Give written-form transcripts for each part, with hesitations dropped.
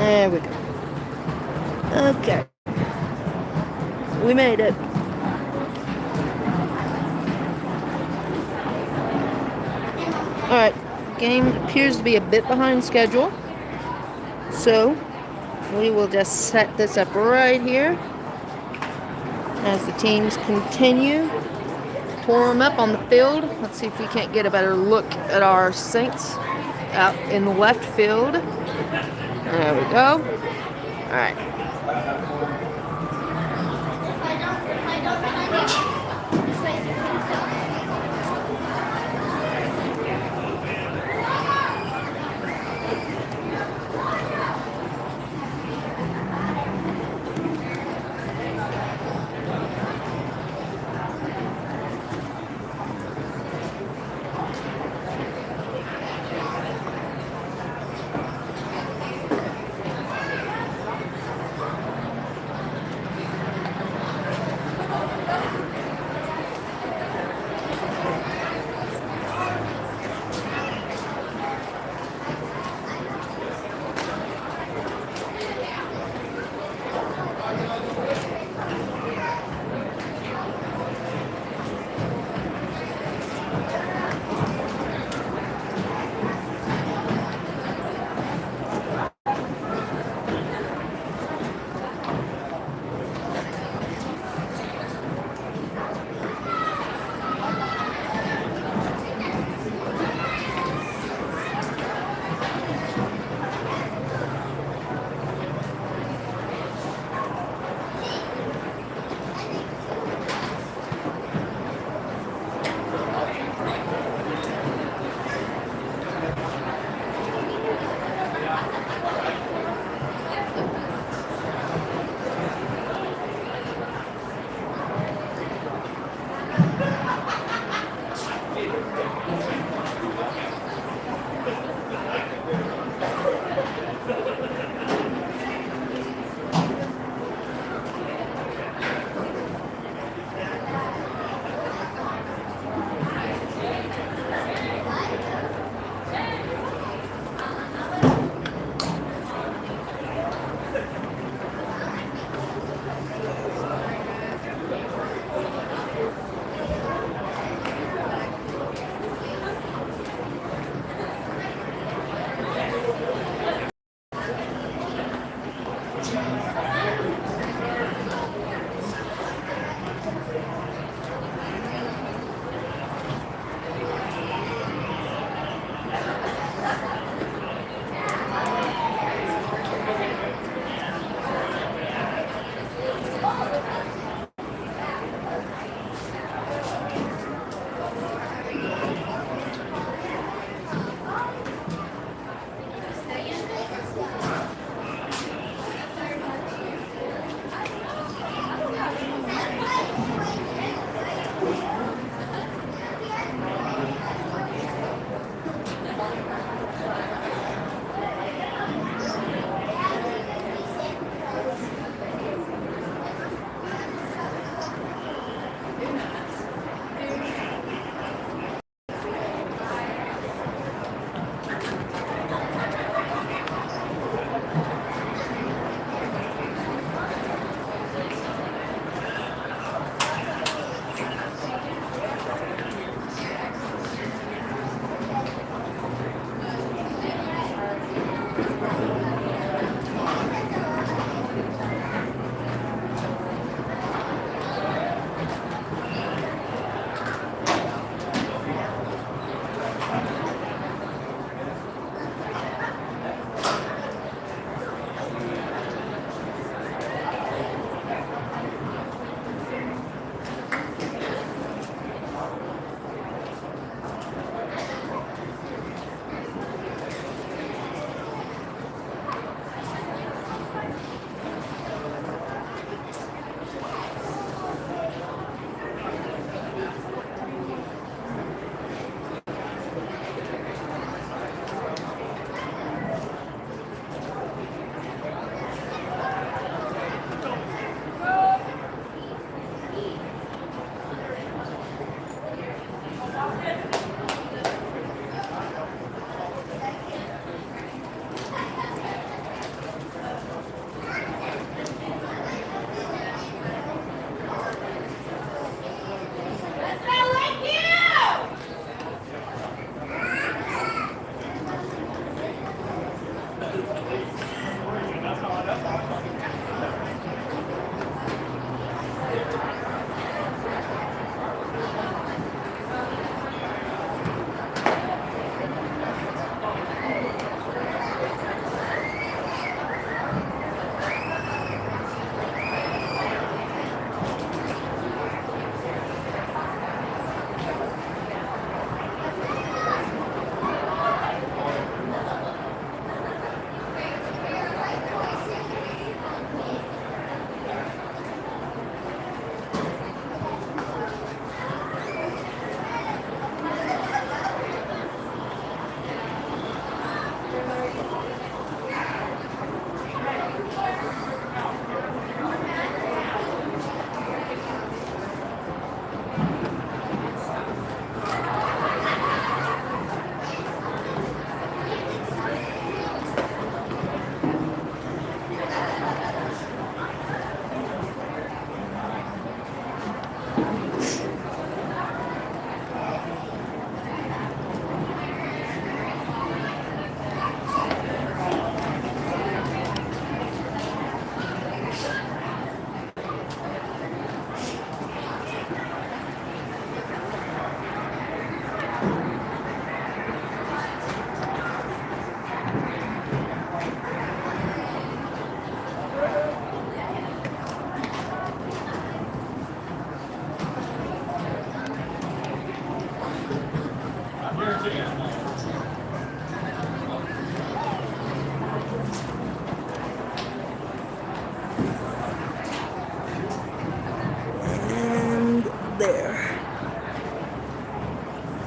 There we go. Okay. We made it. Alright. Game appears to be a bit behind schedule. So, we will just set this up right here as the teams continue to warm up on the field. Let's see if we can't get a better look at our Saints out in the left field. There we go. Alright.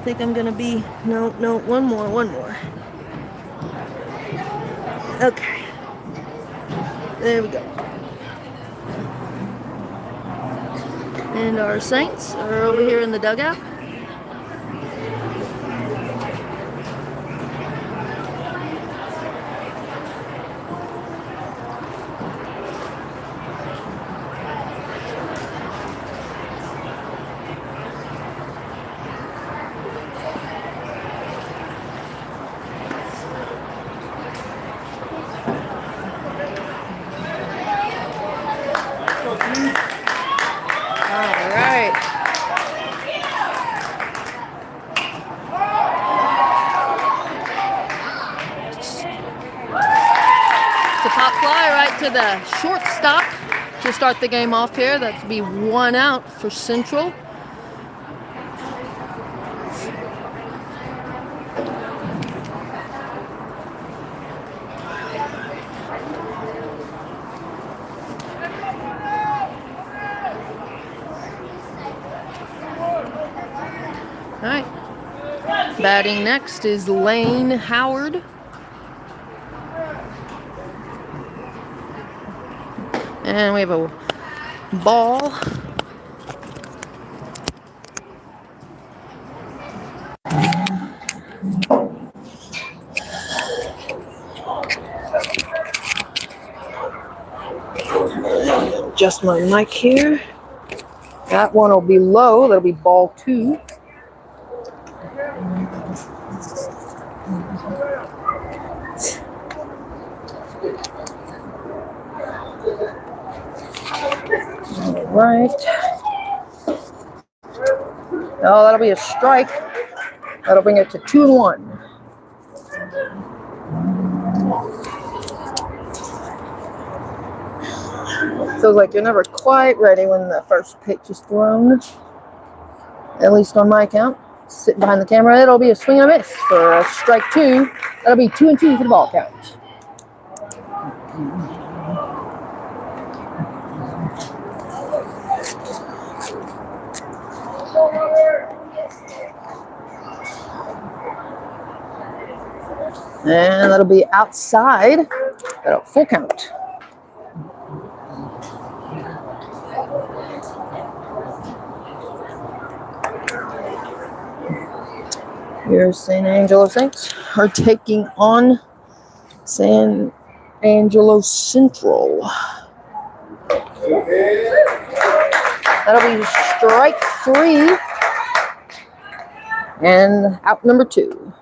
think I'm gonna be, no, one more. Okay. There we go. And our Saints are over here in the dugout. To the shortstop to start the game off here. That'd be 1 out for Central. All right. Batting next is Lane Howard. And we have a ball. Adjust my mic here. That one will be low. That'll be ball 2. All right. Oh, that'll be a strike. That'll bring it to 2-1. Feels like you're never quite ready when the first pitch is thrown. At least on my count. Sitting behind the camera, it'll be a swing and a miss for a strike 2. That'll be 2-2 for the ball count. And that'll be outside. That'll full count. Here's San Angelo Saints are taking on San Angelo Central. That'll be strike 3 and out number 2.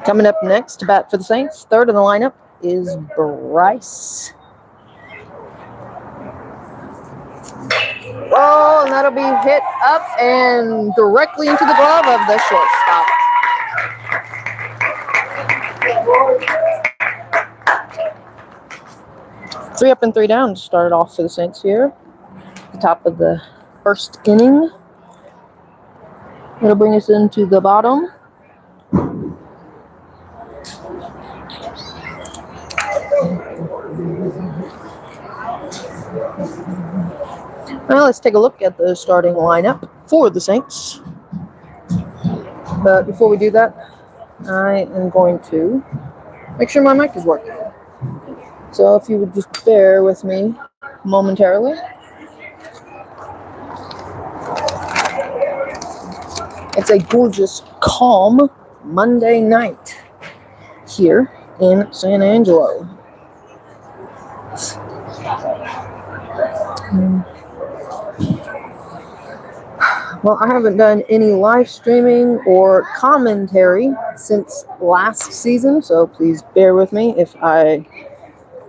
Coming up next to bat for the Saints, third in the lineup is Bryce. Oh, and that'll be hit up and directly into the glove of the shortstop. Three up and 3 down to start it off for the Saints here. At the top of the first inning. It'll bring us into the bottom. Well, let's take a look at the starting lineup for the Saints. But before we do that, I am going to make sure my mic is working. So if you would just bear with me momentarily. It's a gorgeous, calm Monday night here in San Angelo. Well, I haven't done any live streaming or commentary since last season, so please bear with me if I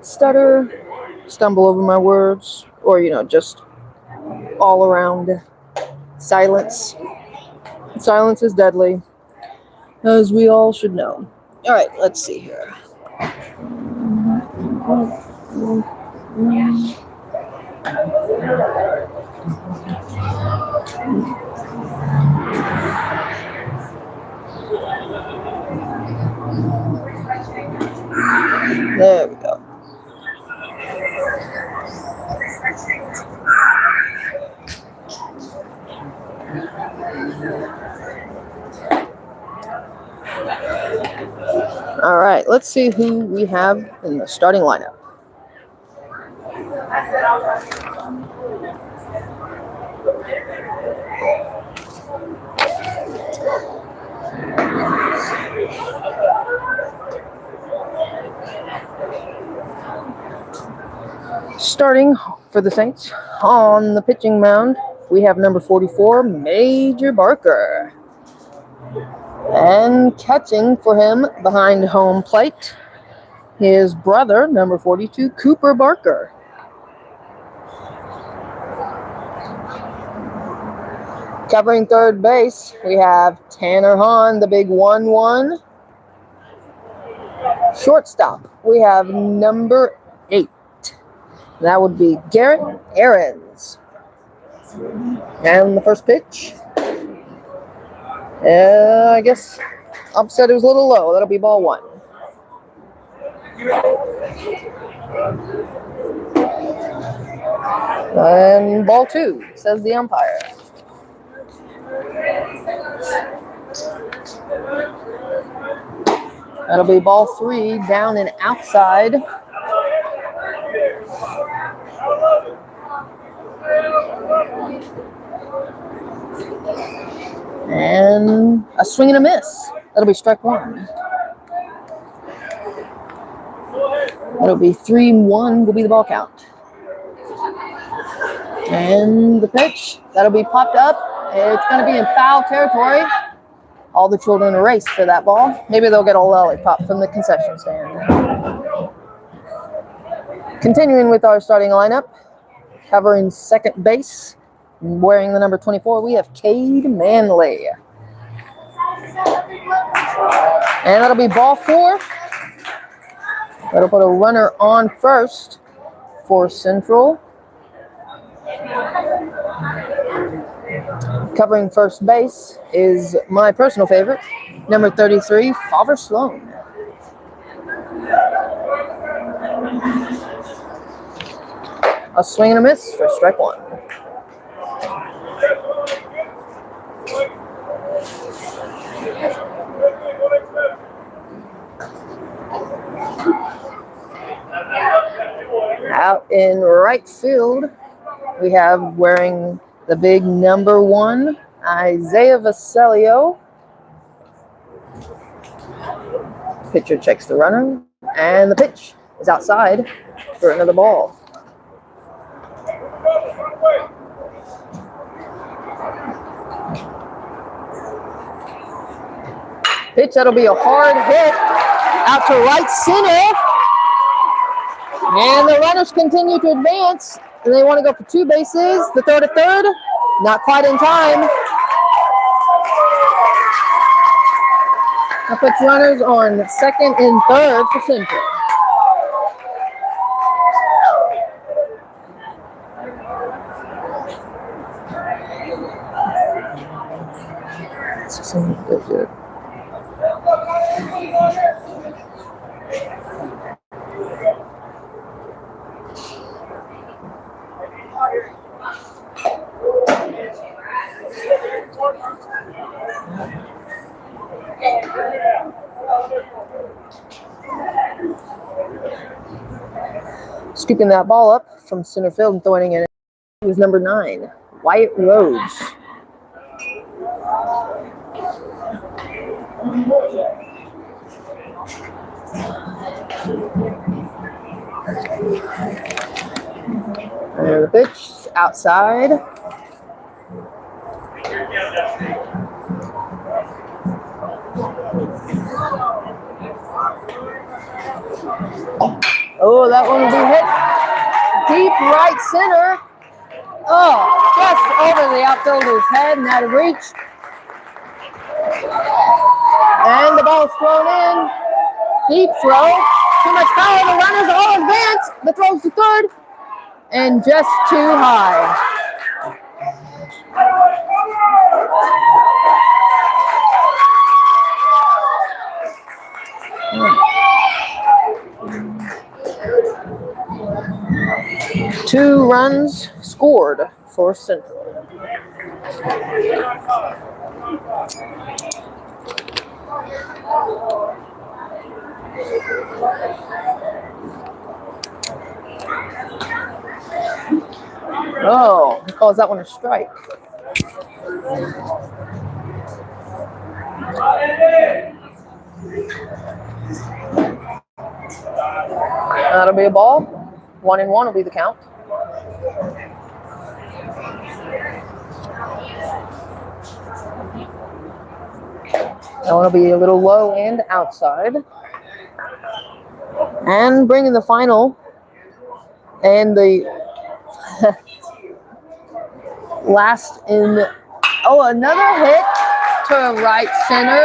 stutter, stumble over my words, or, just all around silence. Silence is deadly, as we all should know. All right, let's see here. There we go. All right, let's see who we have in the starting lineup. Starting for the Saints on the pitching mound, we have number 44, Major Barker. And catching for him behind home plate, his brother, number 42, Cooper Barker. Covering third base, we have Tanner Hahn, the big 1-1. Shortstop, we have number 8. That would be Garrett Aarons. And the first pitch, I guess upset it was a little low. That'll be ball 1. And ball 2, says the umpire. That'll be ball 3, down and outside. And a swing and a miss. That'll be strike 1. That'll be 3-1 will be the ball count. And the pitch, that'll be popped up. It's going to be in foul territory. All the children race for that ball. Maybe they'll get a lollipop from the concession stand. Continuing with our starting lineup, covering second base, wearing the number 24, we have Cade Manley. And that'll be ball 4. That'll put a runner on first for Central. Covering first base is my personal favorite, number 33, Father Sloan. A swing and a miss for strike 1. Out in right field, we have wearing the big number 1, Isaiah Vasilio. Pitcher checks the runner, and the pitch is outside for another ball. Pitch, that'll be a hard hit out to right center. And the runners continue to advance. And they want to go for 2 bases. The throw to third, not quite in time. That puts runners on second and third for Central. Good. Scooping that ball up from center field and throwing it in was number 9, Wyatt Rhodes. And the pitch outside. Oh, that one will be hit deep right center. Oh, just over the outfielder's head and out of reach. And the ball's thrown in. Deep throw. Too much power. The runners all advance. The throw's to third. And just too high. 2 runs scored for Central. Oh, he calls that one a strike. That'll be a ball. 1-1 will be the count. That one will be a little low and outside. And bringing the final and the last in. Oh, another hit to right center.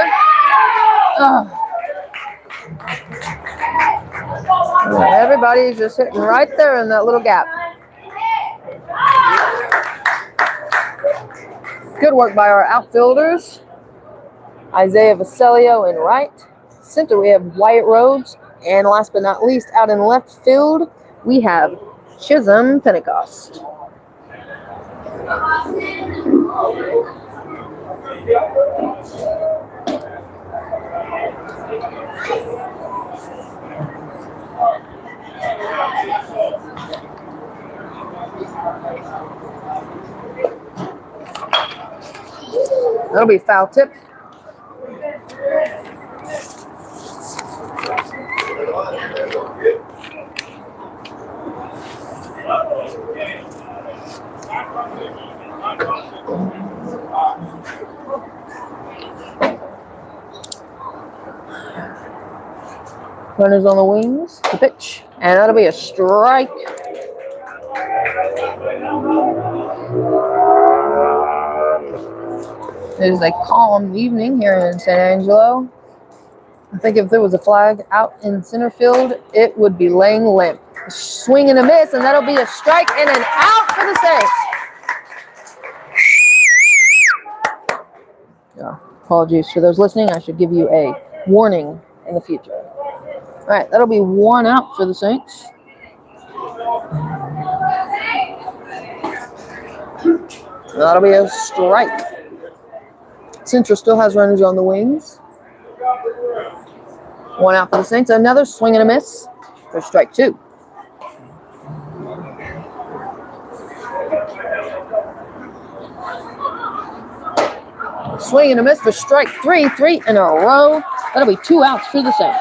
Everybody's just hitting right there in that little gap. Good work by our outfielders. Isaiah Vasilio in right. Center, we have Wyatt Rhodes. And last but not least, out in left field, we have Chisholm Pentecost. That'll be foul tip. Runners on the wings, the pitch, and that'll be a strike. It is a calm evening here in San Angelo. I think if there was a flag out in center field, it would be laying limp. A swing and a miss, and that'll be a strike and an out for the Saints. Yeah, apologies for those listening. I should give you a warning in the future. All right, that'll be 1 out for the Saints. That'll be a strike. Central still has runners on the wings. 1 out for the Saints. Another swing and a miss for strike 2. Swing and a miss for strike 3. 3 in a row. That'll be 2 outs for the Saints.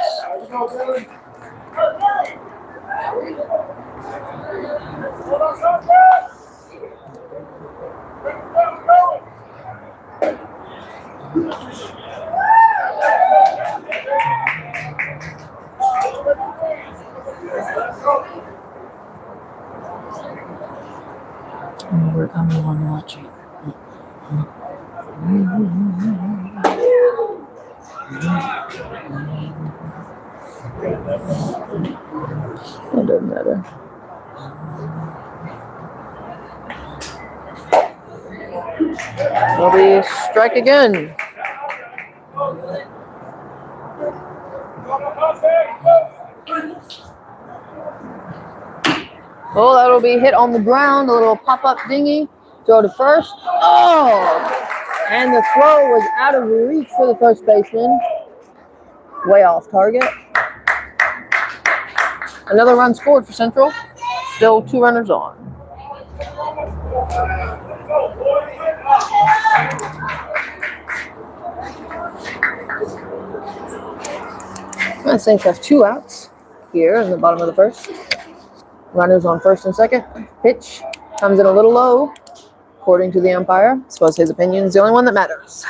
I'm the one watching. It doesn't matter. It'll be strike again. Oh, that'll be hit on the ground. A little pop-up dinghy. Throw to first. Oh! And the throw was out of reach for the first baseman. Way off target. Another run scored for Central. Still 2 runners on. The Saints have 2 outs here in the bottom of the first. Runners on first and second. Pitch comes in a little low, according to the umpire. I suppose his opinion is the only one that matters.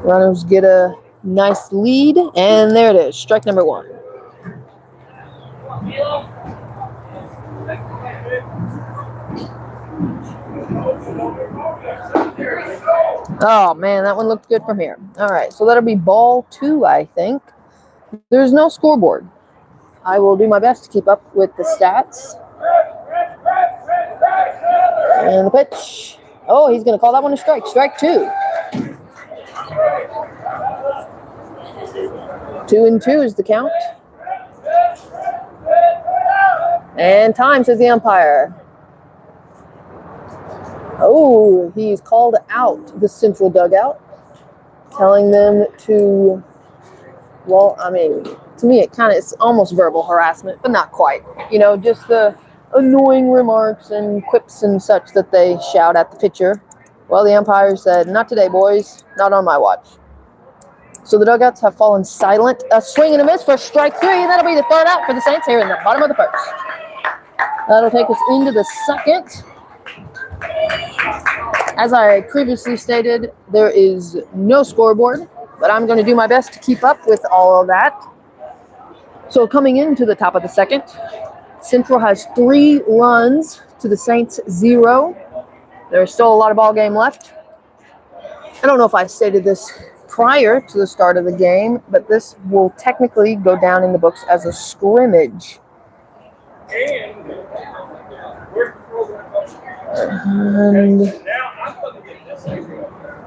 Runners get a nice lead, and there it is. Strike number 1. Oh, man, that one looked good from here. All right, so that'll be ball 2, I think. There's no scoreboard. I will do my best to keep up with the stats. And the pitch. Oh, he's going to call that one a strike. Strike 2. 2-2 is the count. And time, says the umpire. Oh, he's called out the central dugout, telling them to, well, I mean, to me it's almost verbal harassment, but not quite. You know, just the annoying remarks and quips and such that they shout at the pitcher. Well, the umpire said, not today, boys, not on my watch. So the dugouts have fallen silent. A swing and a miss for strike 3. That'll be the third out for the Saints here in the bottom of the first. That'll take us into the second. As I previously stated, there is no scoreboard, but I'm going to do my best to keep up with all of that. So coming into the top of the second, Central has 3 runs to the Saints 0. There's still a lot of ball game left. I don't know if I stated this prior to the start of the game, but this will technically go down in the books as a scrimmage. And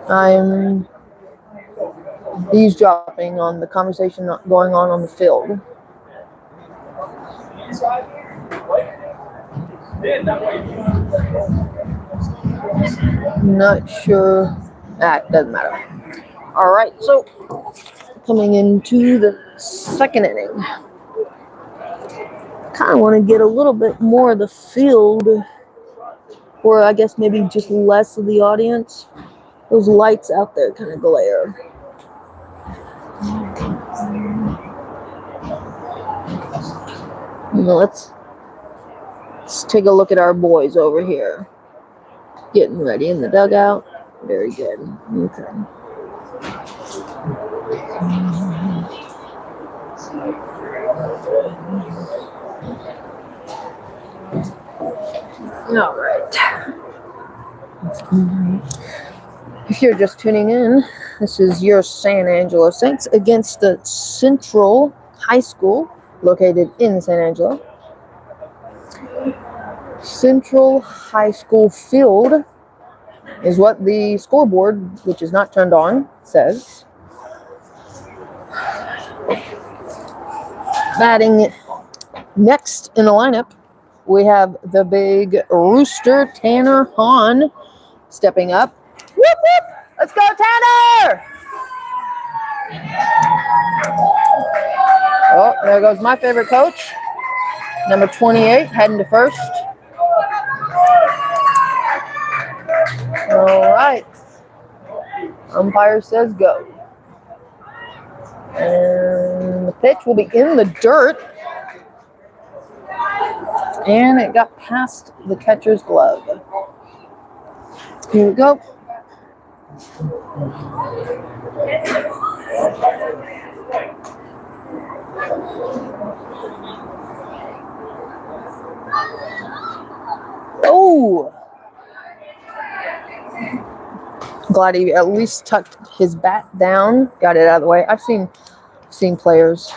I'm eavesdropping on the conversation going on the field. Not sure. Doesn't matter. All right, so coming into the second inning. Kind of want to get a little bit more of the field, or I guess maybe just less of the audience. Those lights out there kind of glare. Let's take a look at our boys over here. Getting ready in the dugout. Very good. Okay. All right. If you're just tuning in, this is your San Angelo Saints against the Central High School located in San Angelo. Central High School field is what the scoreboard, which is not turned on, says. Batting next in the lineup, we have the big rooster, Tanner Hahn, stepping up. Whoop, whoop! Let's go, Tanner! Oh, there goes my favorite coach, number 28, heading to first. All right. Umpire says go. And the pitch will be in the dirt. And it got past the catcher's glove. Here we go. Oh! Glad he at least tucked his bat down, got it out of the way. I've seen players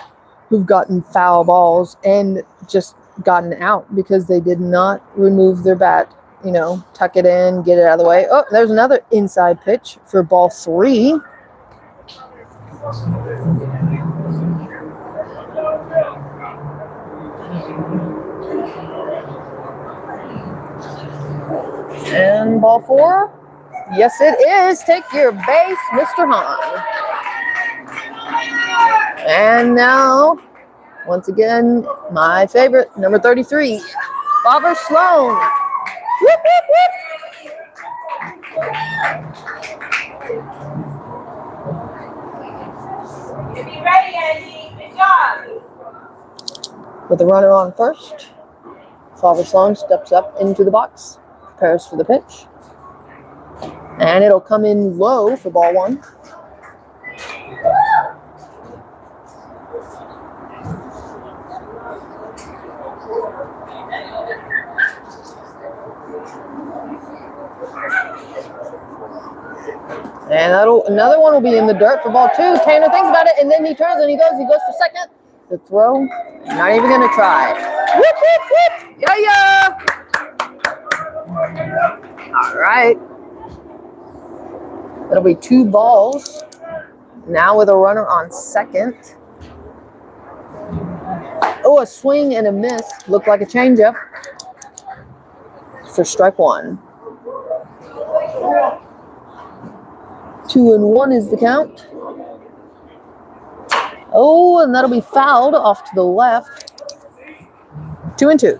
who've gotten foul balls and just gotten out because they did not remove their bat. You know, tuck it in, get it out of the way. Oh, there's another inside pitch for ball 3. And ball 4. Yes, it is. Take your base, Mr. Hahn. And now, once again, my favorite, number 33, Bobber Sloan. Whoop, whoop, whoop. You be ready, Andy. Good job. With the runner on first, Bobber Sloan steps up into the box, prepares for the pitch. And it'll come in low for ball 1. And another one will be in the dirt for ball 2. Tanner thinks about it, and then he turns and he goes for second. The throw, not even going to try. Whoop, whoop, whoop. Yeah. All right. That'll be 2 balls. Now with a runner on second. Oh, a swing and a miss. Looked like a changeup for strike one. 2-1 is the count. Oh, and that'll be fouled off to the left. 2-2.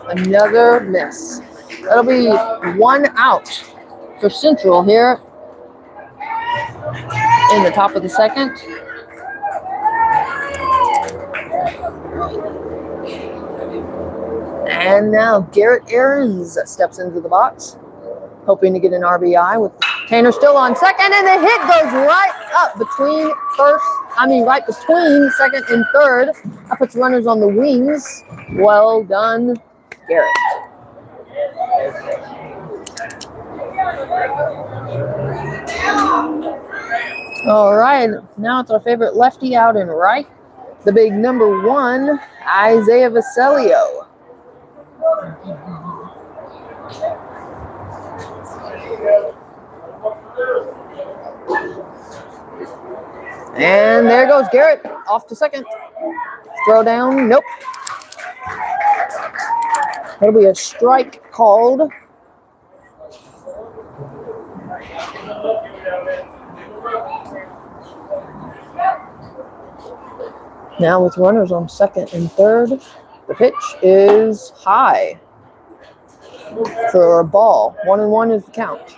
Another miss. That'll be 1 out for Central here in the top of the second. And now Garrett Aarons steps into the box, hoping to get an RBI with Tanner still on second, and the hit goes right between second and third. That puts runners on the wings. Well done, Garrett. All right, now it's our favorite lefty out in right, the big number 1, Isaiah Vasilio. And there goes Garrett off to second. Throw down, nope. That'll be a strike called. Now with runners on second and third, the pitch is high for a ball. 1-1 is the count.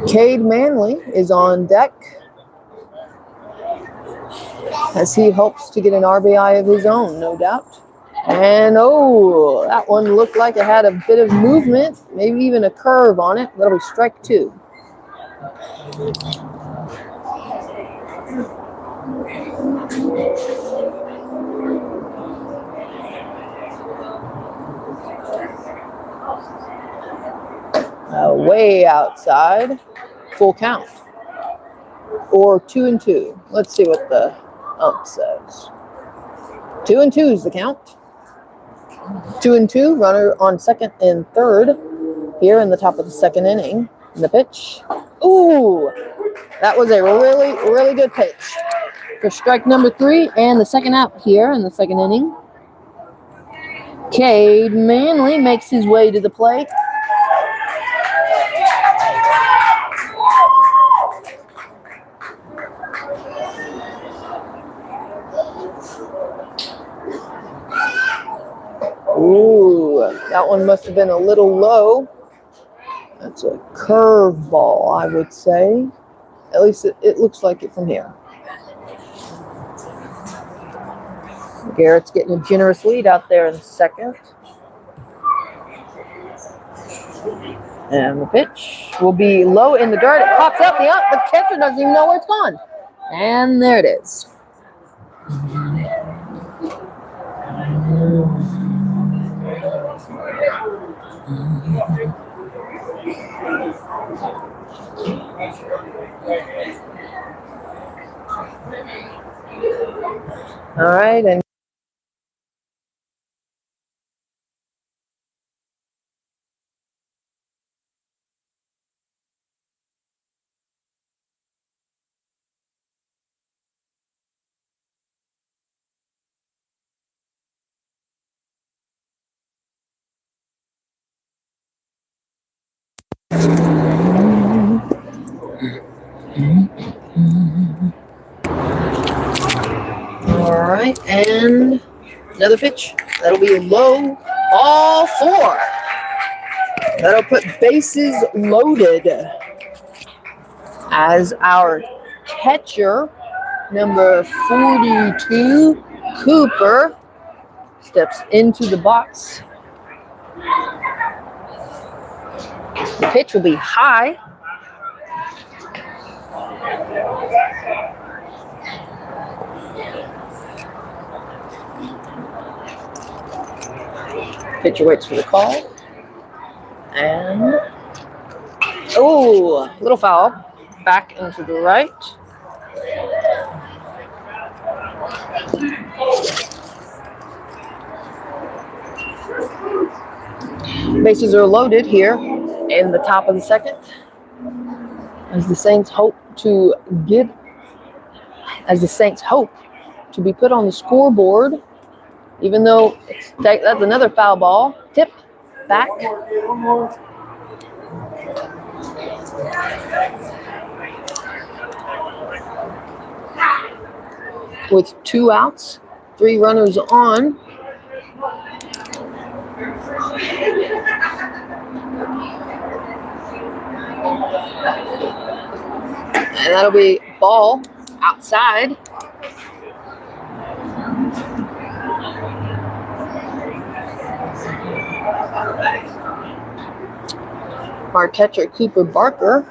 Cade Manley is on deck as he hopes to get an RBI of his own, no doubt. And oh, that one looked like it had a bit of movement, maybe even a curve on it. That'll be strike 2. Way outside, full count, or 2-2. Let's see what the ump says. 2-2 is the count. 2-2, runner on second and third here in the top of the second inning. And the pitch, ooh, that was a really, really good pitch for strike number 3 and the second out here in the second inning. Cade Manley makes his way to the plate. Ooh, that one must have been a little low. That's a curve ball, I would say. At least it looks like it from here. Garrett's getting a generous lead out there in second. And the pitch will be low in the dirt. It pops up. The catcher doesn't even know where it's gone. And there it is. All right, and all right, and another pitch. That'll be low, ball 4. That'll put bases loaded as our catcher, number 42, Cooper, steps into the box. The pitch will be high. Pitcher waits for the call. And, oh, little foul. Back into the right. Bases are loaded here in the top of the second as the Saints hope to be put on the scoreboard, even though that's another foul ball. Tip back. With 2 outs, 3 runners on. And that'll be ball outside. Our catcher, Cooper Barker,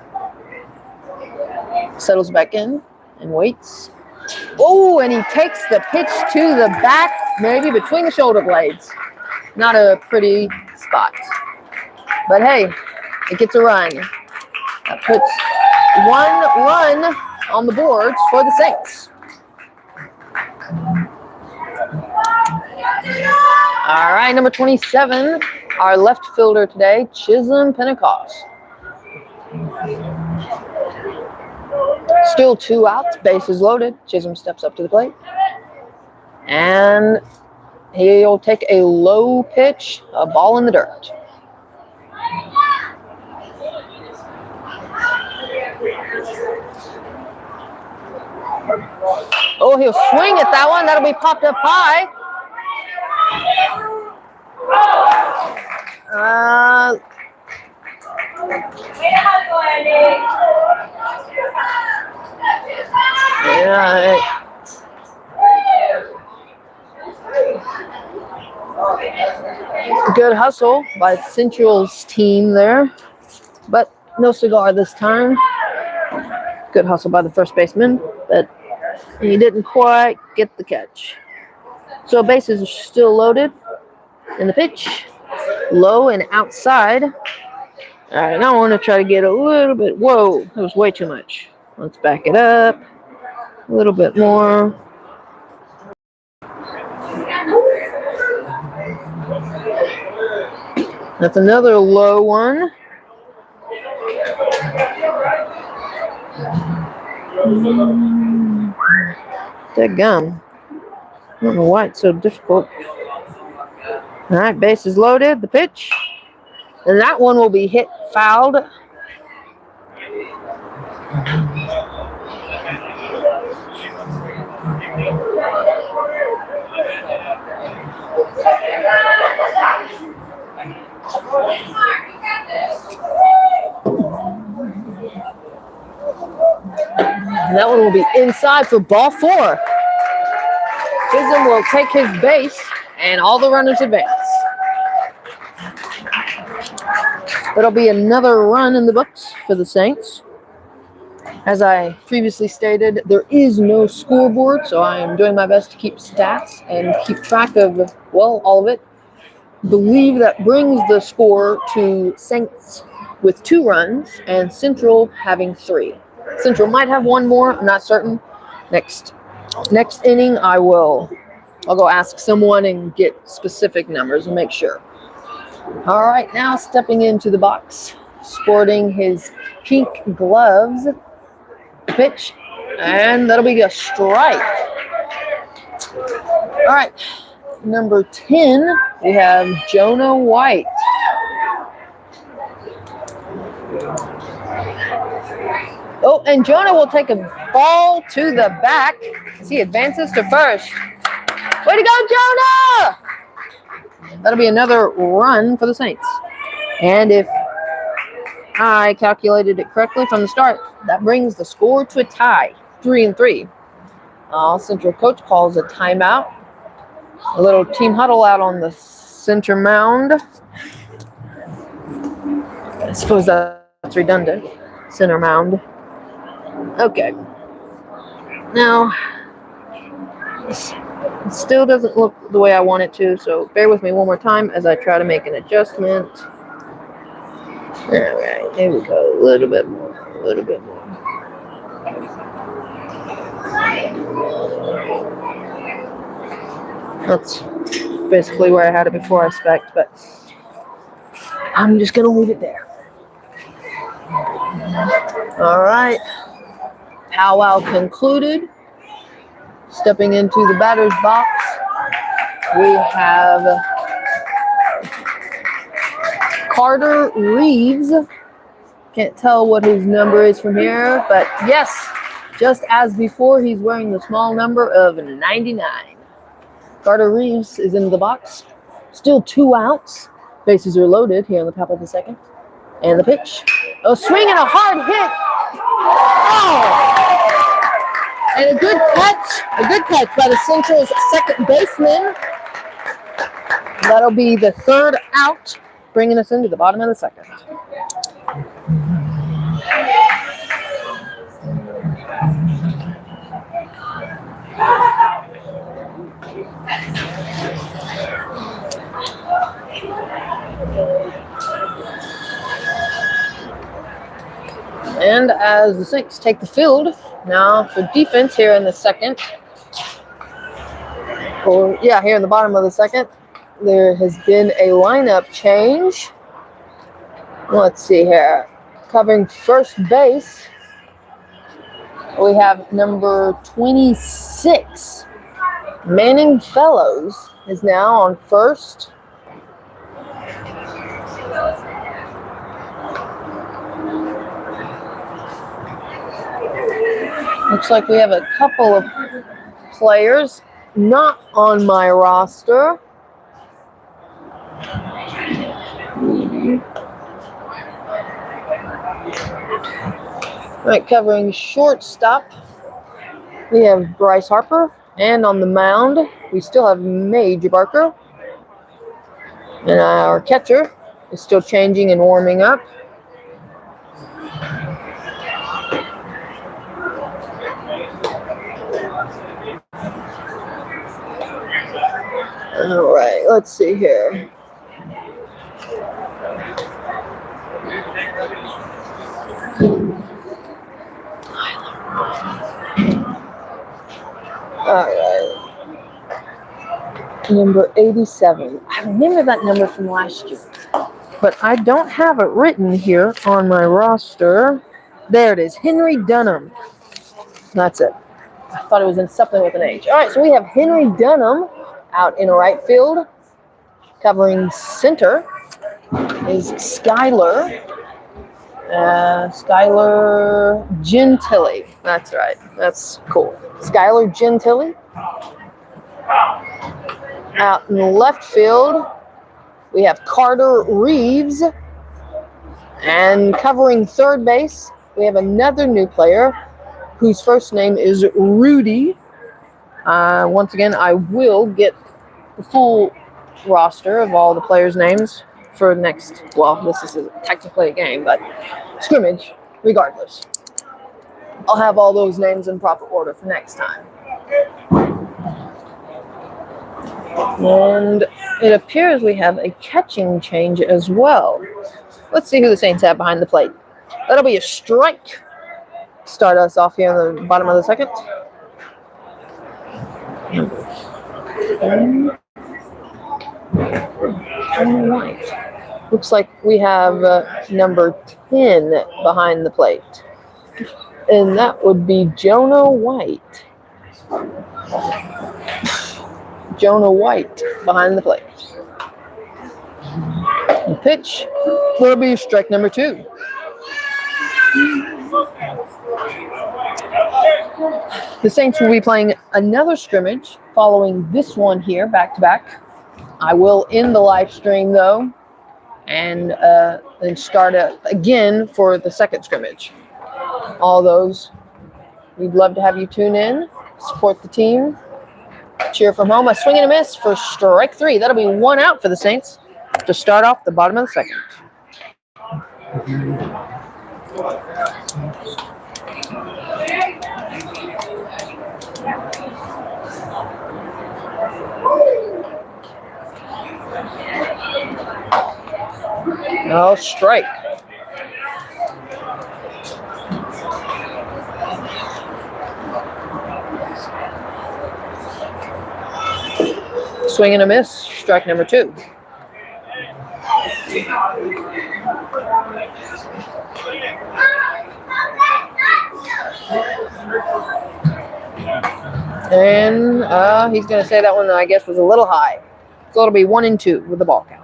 settles back in and waits. Oh, and he takes the pitch to the back, maybe between the shoulder blades. Not a pretty spot. But hey, it gets a run. That puts 1 run on the boards for the Saints. All right, number 27, our left fielder today, Chisholm Pentecost. Still 2 outs, bases loaded. Chisholm steps up to the plate. And he'll take a low pitch, a ball in the dirt. Oh, he'll swing at that one. That'll be popped up high. Yeah. Good hustle by Central's team there, but no cigar this time. Good hustle by the first baseman, but he didn't quite get the catch. So bases are still loaded, and the pitch low and outside. All right, now I want to try to get a little bit. Whoa, that was way too much. Let's back it up a little bit more. That's another low one. That gum. I don't know why it's so difficult. All right, base is loaded. The pitch. And that one will be hit fouled. And that one will be inside for ball 4. Chisholm will take his base, and all the runners advance. It'll be another run in the books for the Saints. As I previously stated, there is no scoreboard, so I am doing my best to keep stats and keep track of, well, all of it. Believe that brings the score to Saints with 2 runs and Central having 3. Central might have 1 more, I'm not certain. Next inning, I'll go ask someone and get specific numbers and make sure. All right, now stepping into the box, sporting his pink gloves, pitch, and that'll be a strike. All right, number 10, we have Jonah White. Oh, and Jonah will take a ball to the back as he advances to first. Way to go, Jonah! That'll be another run for the Saints. And if I calculated it correctly from the start, that brings the score to a tie, 3-3. Central coach calls a timeout. A little team huddle out on the center mound. I suppose that's redundant. Center mound. Okay. Now, it still doesn't look the way I want it to, so bear with me one more time as I try to make an adjustment. All right, here we go. A little bit more. That's basically where I had it before I spec'd, but I'm just going to leave it there. All right. Powwow concluded. Stepping into the batter's box, we have Carter Reeves. Can't tell what his number is from here, but yes, just as before, he's wearing the small number of 99. Carter Reeves is in the box. Still 2 outs. Bases are loaded here in the top of the second. And the pitch. A swing and a hard hit. Oh! And a good catch by the Central's second baseman. That'll be the 3rd out, bringing us into the bottom of the second. And as the Saints take the field now for defense here in the second, here in the bottom of the second, there has been a lineup change. Let's see here. Covering first base, we have number 26. Manning Fellows is now on first. Looks like we have a couple of players not on my roster. Right, covering shortstop, we have Bryce Harper, and on the mound, we still have Major Barker. And our catcher is still changing and warming up. All right, let's see here. All right. Number 87. I remember that number from last year, but I don't have it written here on my roster. There it is, Henry Dunham. That's it. I thought it was in something with an H. All right, so we have Henry Dunham out in right field. Covering center is Skylar Gentili. That's right. That's cool. Skylar Gentili. Out in the left field, we have Carter Reeves. And covering third base, we have another new player whose first name is Rudy. Once again, I will get the full roster of all the players' names for next, well, this is technically a game, but scrimmage, regardless. I'll have all those names in proper order for next time. And it appears we have a catching change as well. Let's see who the Saints have behind the plate. That'll be a strike. Start us off here in the bottom of the second. White. Looks like we have number 10 behind the plate. And that would be Jonah White. Jonah White behind the plate. The pitch will be strike number 2. The Saints will be playing another scrimmage following this one here back to back. I will end the live stream though and then start it again for the second scrimmage. All those, we'd love to have you tune in, support the team, cheer from home. A swing and a miss for strike 3. That'll be 1 out for the Saints to start off the bottom of the second. No strike. Swing and a miss. Strike number 2. And he's going to say that one, I guess, was a little high. So it'll be 1-2 with the ball count.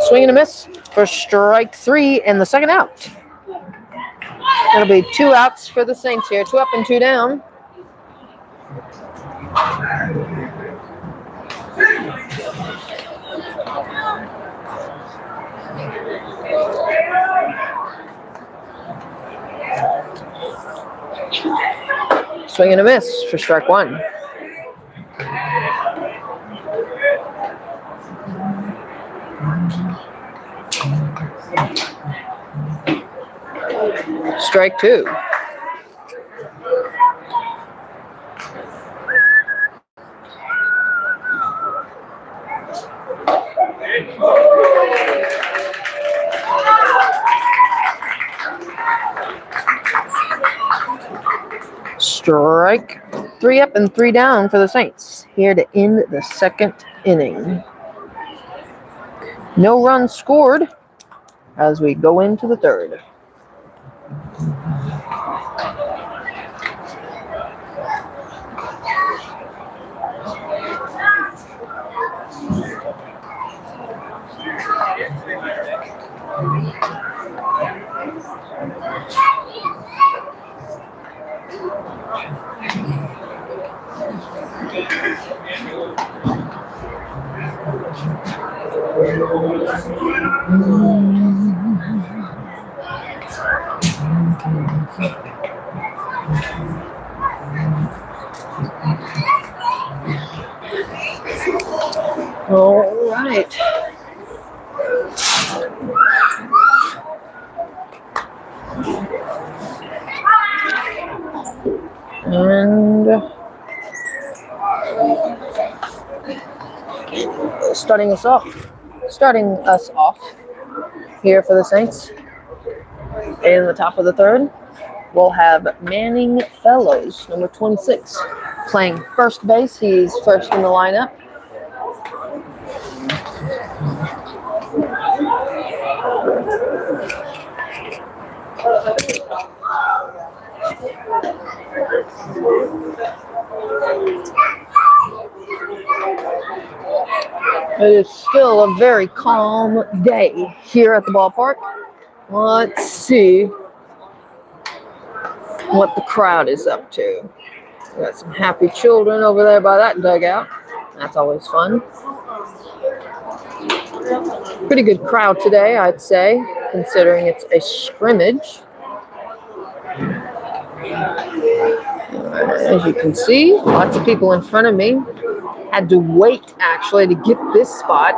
Swing and a miss for strike 3 and the second out. It'll be 2 outs for the Saints here. 2 up and 2 down. Swing and a miss for strike 1. Strike 2. Strike 3 up and 3 down for the Saints here to end the second inning. No runs scored as we go into the third. All right. And starting us off here for the Saints in the top of the third, we'll have Manning Fellows, number 26, playing first base. He's first in the lineup. It is still a very calm day here at the ballpark. Let's see what the crowd is up to. We got some happy children over there by that dugout. That's always fun. Pretty good crowd today, I'd say, considering it's a scrimmage. As you can see, lots of people in front of me. Had to wait, actually, to get this spot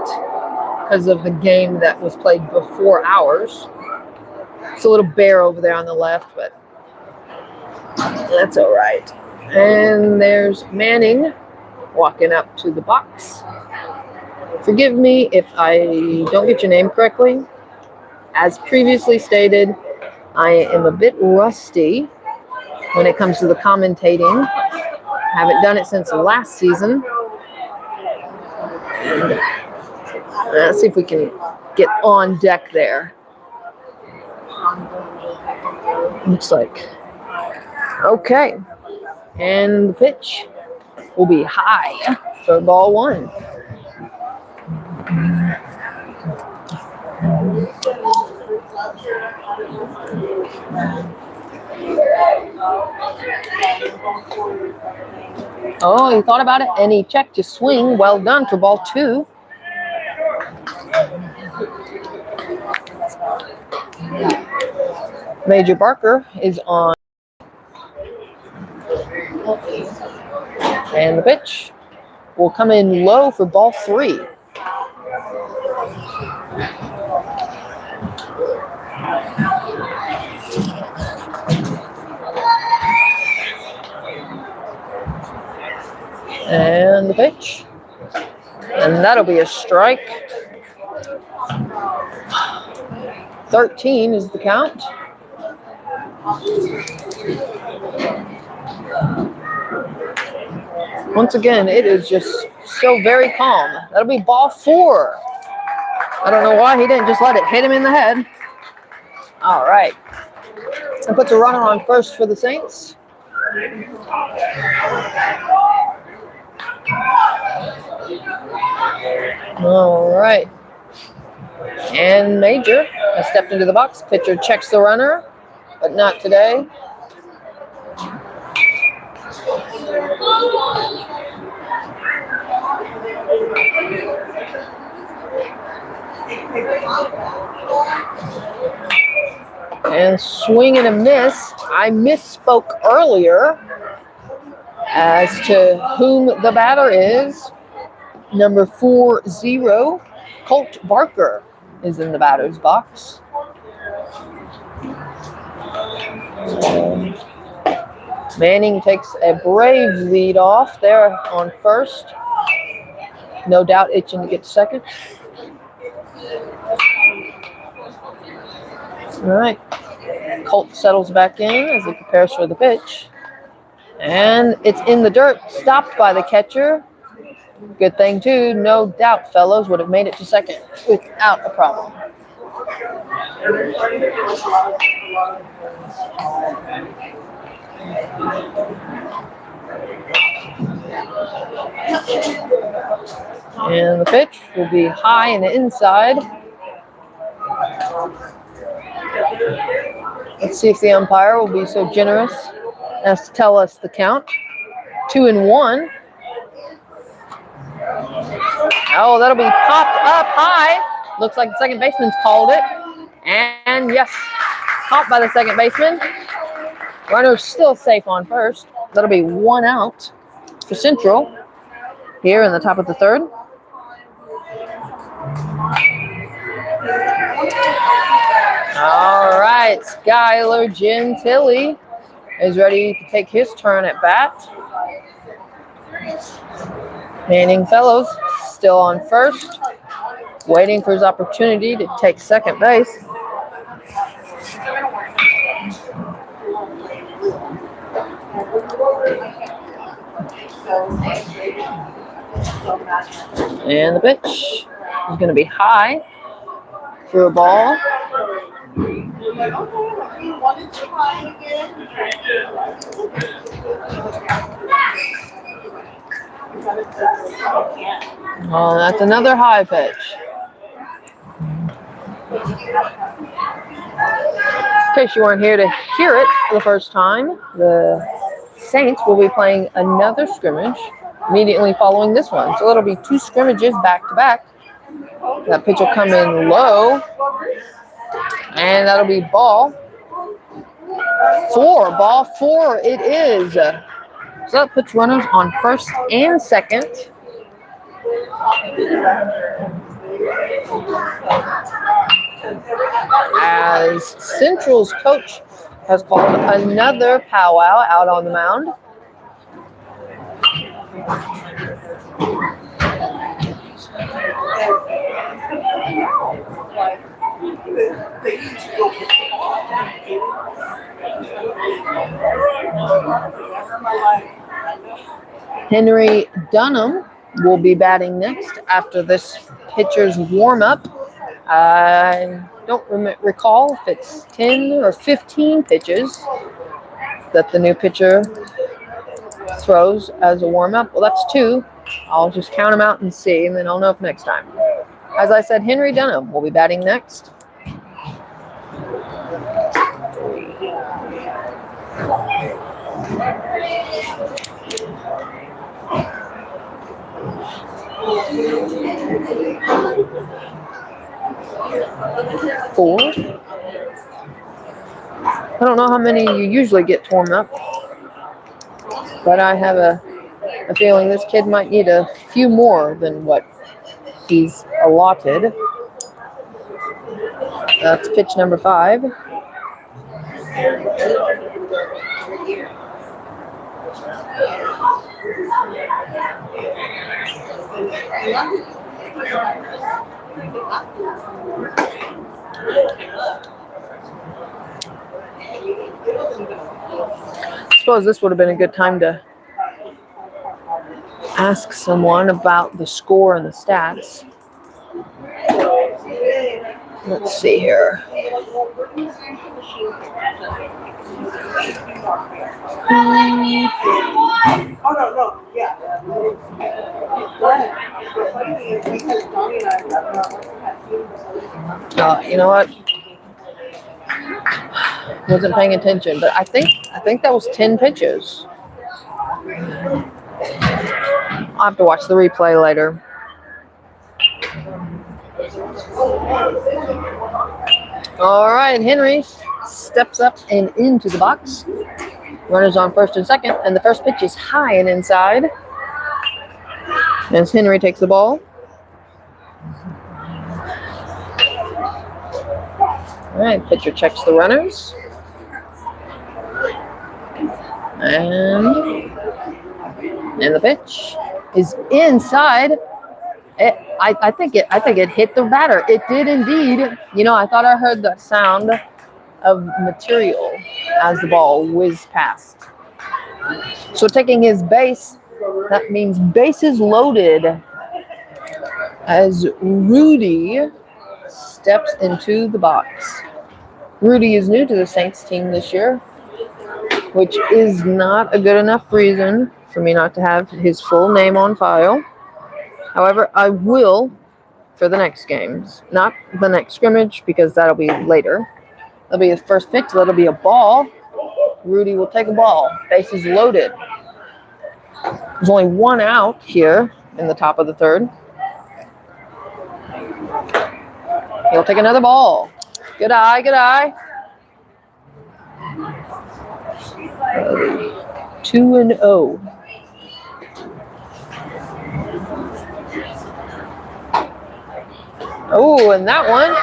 because of the game that was played before ours. It's a little bare over there on the left, but that's all right. And there's Manning walking up to the box. Forgive me if I don't get your name correctly. As previously stated, I am a bit rusty when it comes to the commentating. I haven't done it since last season. Let's see if we can get on deck there. Looks like. Okay. And the pitch will be high for ball 1. Oh, he thought about it and he checked his swing. Well done for ball 2. Major Barker is on. And the pitch will come in low for ball 3. And the pitch. And that'll be a strike. 13 is the count. Once again, it is just so very calm. That'll be ball 4. I don't know why he didn't just let it hit him in the head. All right. And puts a runner on first for the Saints. All right. And Major has stepped into the box. Pitcher checks the runner, but not today. And swing and a miss. I misspoke earlier as to whom the batter is. Number 40, Colt Barker, is in the batter's box. Manning takes a brave lead off there on first. No doubt itching to get to second. All right. Colt settles back in as he prepares for the pitch. And it's in the dirt, stopped by the catcher. Good thing, too. No doubt, fellows would have made it to second without a problem. And the pitch will be high and inside. Let's see if the umpire will be so generous as to tell us the count. 2-1. Oh, that'll be popped up high. Looks like the second baseman's called it. And yes, caught by the second baseman. Runner's still safe on first. That'll be 1 out for Central here in the top of the third. All right, Skylar Gentili is ready to take his turn at bat. Manning Fellows still on first, waiting for his opportunity to take second base. And the pitch is going to be high for a ball. Oh, that's another high pitch. In case you weren't here to hear it for the first time, the Saints will be playing another scrimmage immediately following this one. So it'll be 2 scrimmages back to back. That pitch will come in low, and that'll be ball 4. Ball 4 it is. So that puts runners on first and second. As Central's coach has called another powwow out on the mound. Henry Dunham will be batting next after this pitcher's warm-up. I don't recall if it's 10 or 15 pitches that the new pitcher throws as a warm-up. Well, that's 2. I'll just count them out and see, and then I'll know if next time. As I said, Henry Dunham will be batting next. Four. I don't know how many you usually get torn up, but I have a feeling this kid might need a few more than what he's allotted. That's pitch number 5. I suppose this would have been a good time to ask someone about the score and the stats. Let's see here. You know what? Wasn't paying attention, but I think that was 10 pitches. I'll have to watch the replay later. All right, Henry steps up and into the box. Runners on first and second, and the first pitch is high and inside. As Henry takes the ball. All right, pitcher checks the runners. And the pitch is inside. I think it hit the batter. It did indeed. You know, I thought I heard the sound of material as the ball whizzed past. So taking his base, that means bases loaded as Rudy steps into the box. Rudy is new to the Saints team this year, which is not a good enough reason for me not to have his full name on file. However, I will for the next games. Not the next scrimmage, because that'll be later. That'll be his first pitch. That'll be a ball. Rudy will take a ball. Bases loaded. There's only one out here in the top of the third. He'll take another ball. Good eye, good eye. 2-0. Oh, and that one.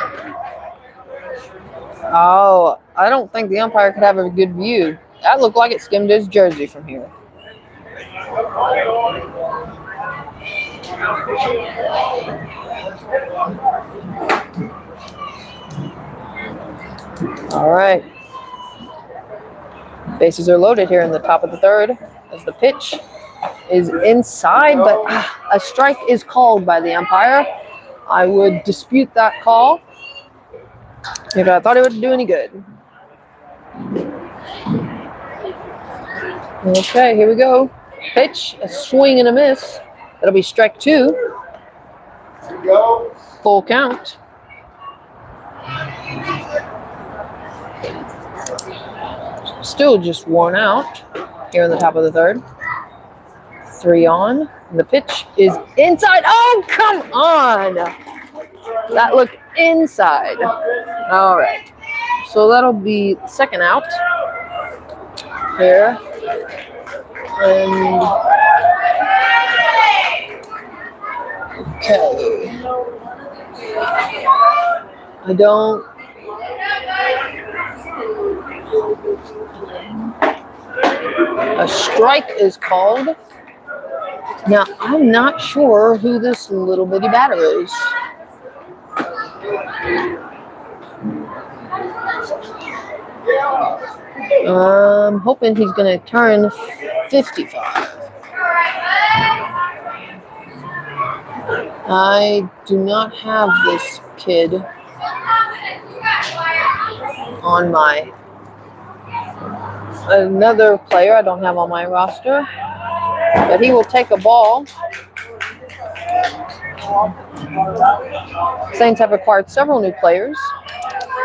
Oh, I don't think the umpire could have a good view. That looked like it skimmed his jersey from here. All right. Bases are loaded here in the top of the third as the pitch is inside, but a strike is called by the umpire. I would dispute that call if I thought it would do any good. Okay, here we go. Pitch, a swing and a miss. That'll be strike two. Full count. Still just one out here in the top of the third. 3 on. And the pitch is inside. Oh, come on. That looked inside. All right. So that'll be second out here. And okay. I don't. A strike is called. Now, I'm not sure who this little bitty batter is. I'm hoping he's going to turn 55. I do not have this kid on my... Another player I don't have on my roster. But he will take a ball. Saints have acquired several new players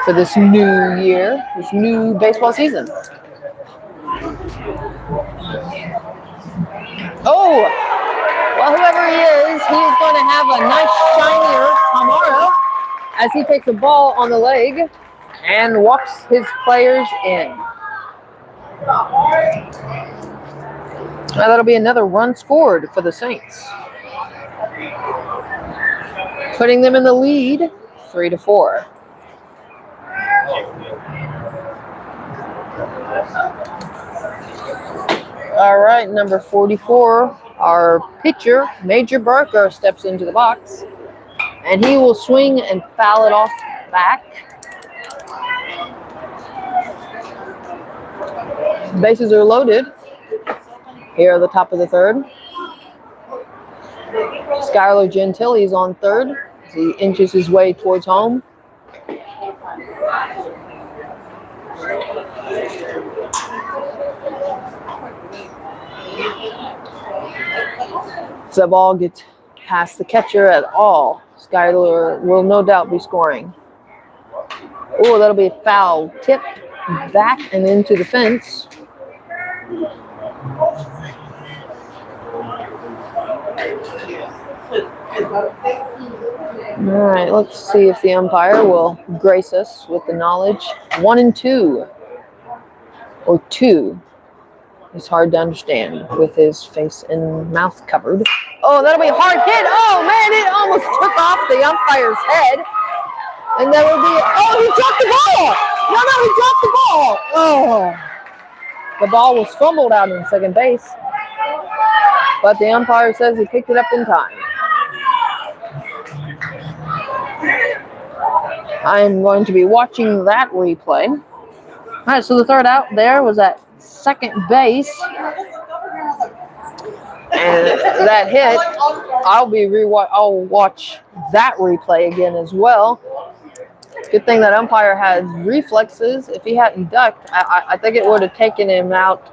for this new year, this new baseball season. Oh, well, whoever he is going to have a nice shinier Amaro as he takes a ball on the leg and walks his players in. Now that'll be another run scored for the Saints, putting them in the lead, 3-4. All right, number 44, our pitcher, Major Barker, steps into the box, and he will swing and foul it off back. Bases are loaded here at the top of the third. Skylar Gentile is on third as he inches his way towards home. If the ball gets past the catcher at all, Skylar will no doubt be scoring. Oh, that'll be a foul. Tipped back and into the fence. All right, let's see if the umpire will grace us with the knowledge. 1 and 2. Or 2. It's hard to understand with his face and mouth covered. Oh, that'll be a hard hit. Oh, man, it almost took off the umpire's head. And that will be, oh, he dropped the ball. No, he dropped the ball. Oh, the ball was fumbled out in second base. But the umpire says he picked it up in time. I'm going to be watching that replay. All right, so the third out there was at second base. And that hit, I'll watch that replay again as well. Good thing that umpire had reflexes. If he hadn't ducked, I think it would have taken him out,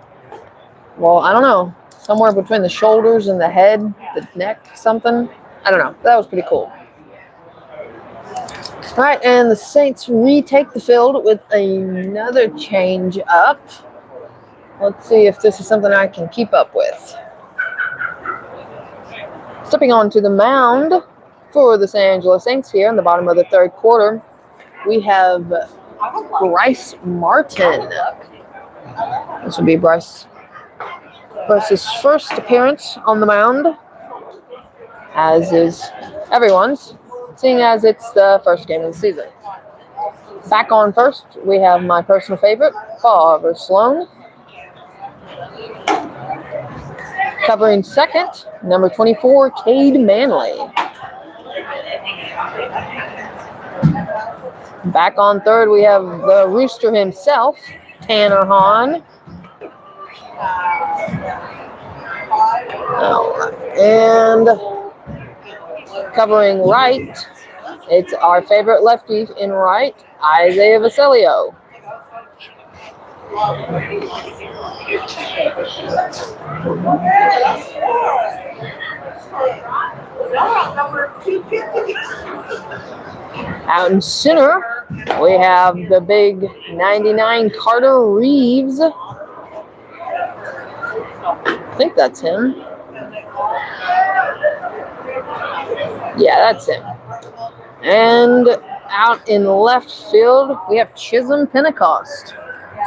well, I don't know, somewhere between the shoulders and the head, the neck, something. I don't know. That was pretty cool. All right, and the Saints retake the field with another change up. Let's see if this is something I can keep up with. Stepping onto the mound for the San Angelo Saints here in the bottom of the third quarter, we have Bryce Martin. This will be Bryce's first appearance on the mound, as is everyone's, seeing as it's the first game of the season. Back on first, we have my personal favorite, Barbara Sloan. Covering second, number 24, Cade Manley. Back on third, we have the Rooster himself, Tanner Hahn. And covering right, it's our favorite lefty in right, Isaiah Vasilio. Out in center, we have the big 99 Carter Reeves. I think that's him. Yeah, that's him. And out in left field, we have Chisholm Pentecost.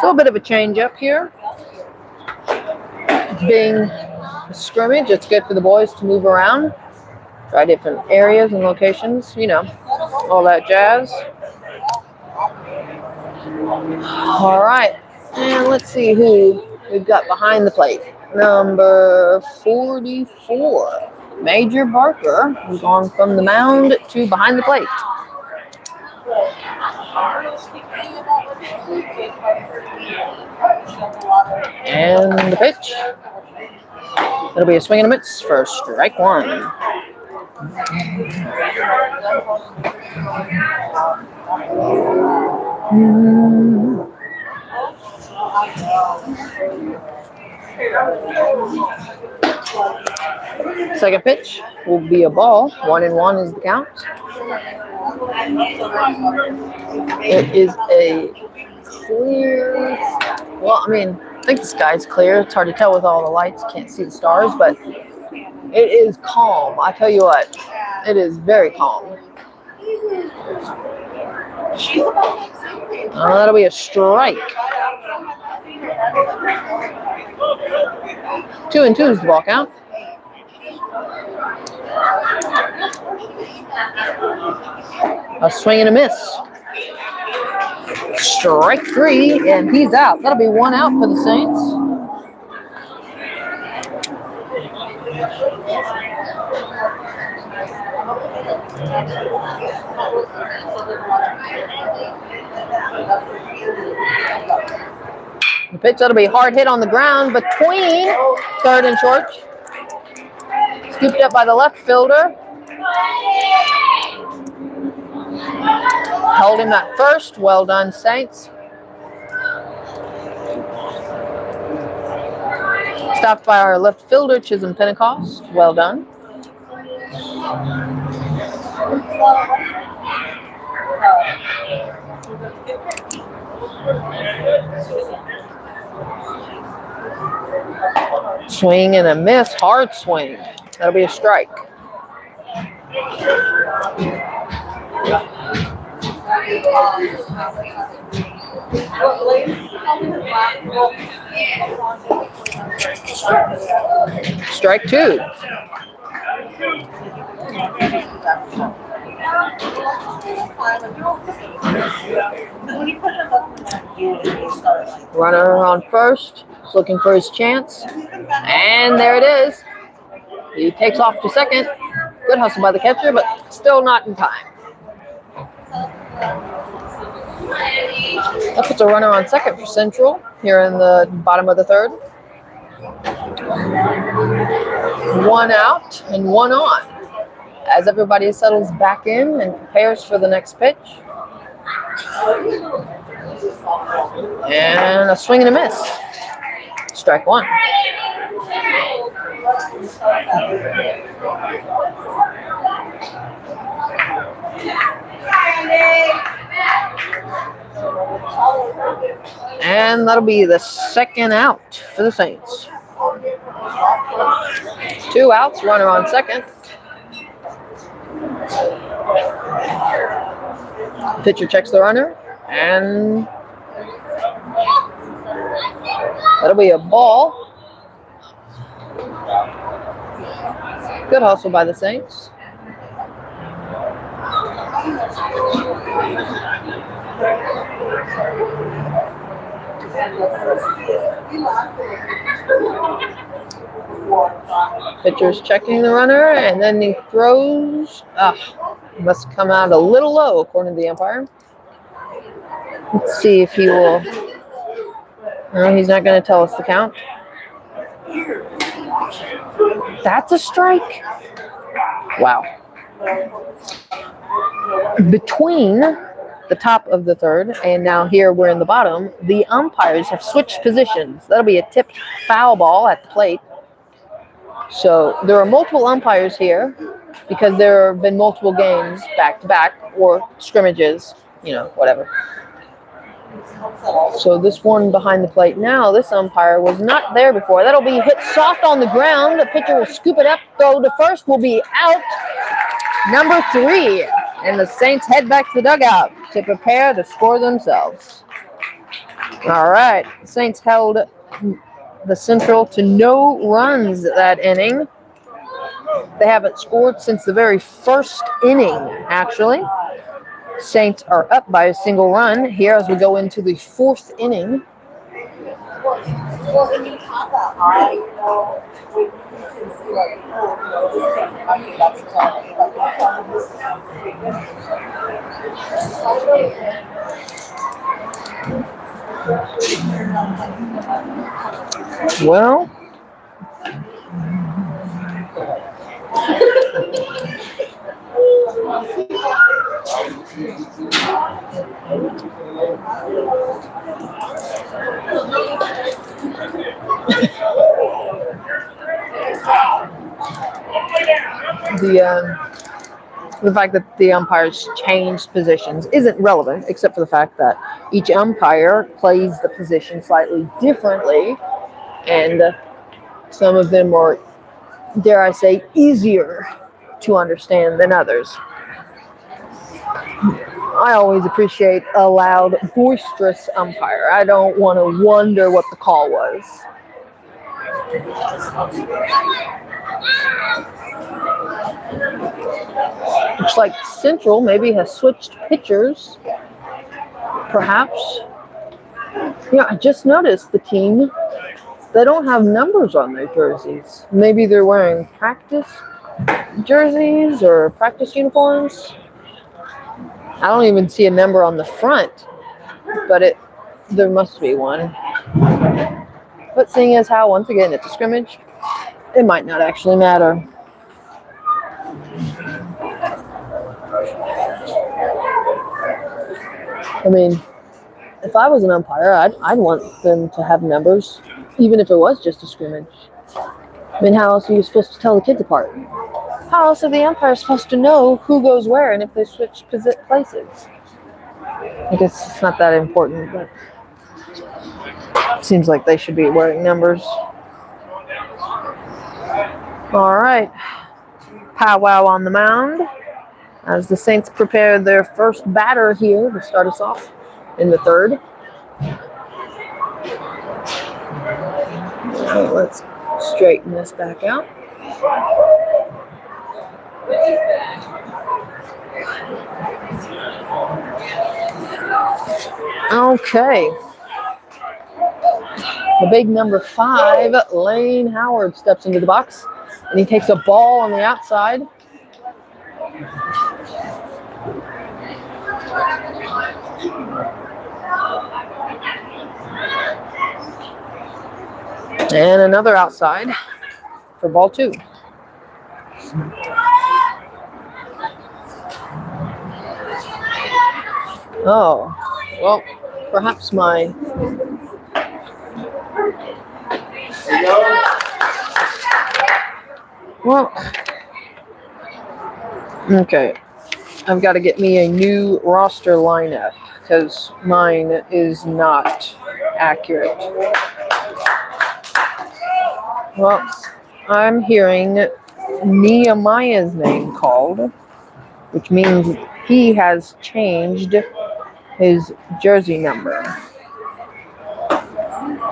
So a bit of a change up here. Being a scrimmage, it's good for the boys to move around, try different areas and locations, you know, all that jazz. All right, and let's see who we've got behind the plate. Number 44, Major Barker, who's gone from the mound to behind the plate. And the pitch. It'll be a swing and a miss for strike one. Second pitch will be a ball. 1-1 is the count. It is a clear, well, I mean, I think the sky's clear. It's hard to tell with all the lights. Can't see the stars, but it is calm. I tell you what, it is very calm. That'll be a strike. 2-2 is the ball count. A swing and a miss. Strike three, and he's out. That'll be one out for the Saints. The pitch. That'll be a hard hit on the ground between third and short. Scooped up by the left fielder. Held him at first. Well done, Saints. Stopped by our left fielder, Chisholm Pentecost. Well done. Swing and a miss. Hard swing. That'll be a strike. Strike two. Runner on first, looking for his chance. And there it is. He takes off to second. Good hustle by the catcher, but still not in time. That puts a runner on second for Central here in the bottom of the third. 1 out and 1 on as everybody settles back in and prepares for the next pitch. And a swing and a miss. Strike one. And that'll be the second out for the Saints. 2 outs, runner on second. Pitcher checks the runner, and that'll be a ball. Good hustle by the Saints. Pitcher's checking the runner, and then he throws. Must come out a little low, according to the umpire. Let's see if he will. No, he's not going to tell us the count. That's a strike. Wow. Between the top of the third and now here we're in the bottom, the umpires have switched positions. That'll be a tipped foul ball at the plate. So there are multiple umpires here because there have been multiple games back to back or scrimmages, whatever. So this one behind the plate now, this umpire was not there before. That'll be hit soft on the ground. The pitcher will scoop it up, throw to first, will be out. Number 3. And the Saints head back to the dugout to prepare to score themselves. All right. The Saints held the Central to no runs that inning. They haven't scored since the very first inning, actually. Saints are up by a single run here as we go into the 4th inning. Well, the fact that the umpires changed positions isn't relevant, except for the fact that each umpire plays the position slightly differently, and some of them are, dare I say, easier to understand than others. I always appreciate a loud, boisterous umpire. I don't want to wonder what the call was. Looks like Central maybe has switched pitchers, perhaps. I just noticed the team, they don't have numbers on their jerseys. Maybe they're wearing practice jerseys or practice uniforms. I don't even see a number on the front, but there must be one. But seeing as how, once again, it's a scrimmage, it might not actually matter. I mean, if I was an umpire, I'd want them to have numbers, even if it was just a scrimmage. I mean, how else are you supposed to tell the kids apart? How else are the umpires supposed to know who goes where and if they switch places? I guess it's not that important, but it seems like they should be wearing numbers. All right. Powwow on the mound as the Saints prepare their first batter here to start us off in the third. All right, let's straighten this back out. Okay. The big number 5, Lane Howard, steps into the box, and he takes a ball on the outside. And another outside for ball 2. Oh, well, perhaps my... Well, okay. I've got to get me a new roster lineup because mine is not accurate. Well, I'm hearing Nehemiah's name called, which means he has changed his jersey number.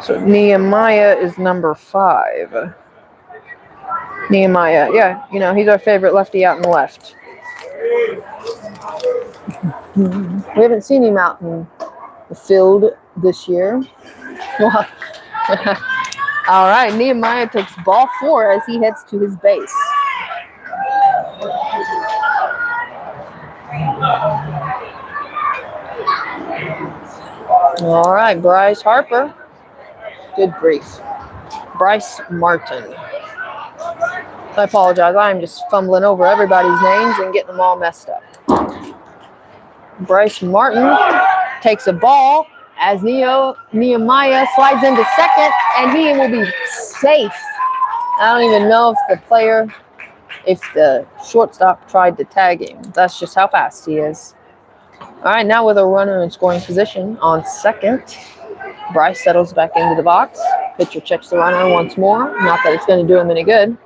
So Nehemiah is number 5. Nehemiah, yeah, you know, he's our favorite lefty out in the left. We haven't seen him out in the field this year. Well, all right, Nehemiah takes ball 4 as he heads to his base. All right, Bryce Harper. Good grief. Bryce Martin. I apologize. I'm just fumbling over everybody's names and getting them all messed up. Bryce Martin takes a ball as Nehemiah slides into second, and he will be safe. I don't even know if the shortstop tried to tag him. That's just how fast he is. All right, now with a runner in scoring position on second, Bryce settles back into the box. Pitcher checks the runner once more. Not that it's going to do him any good.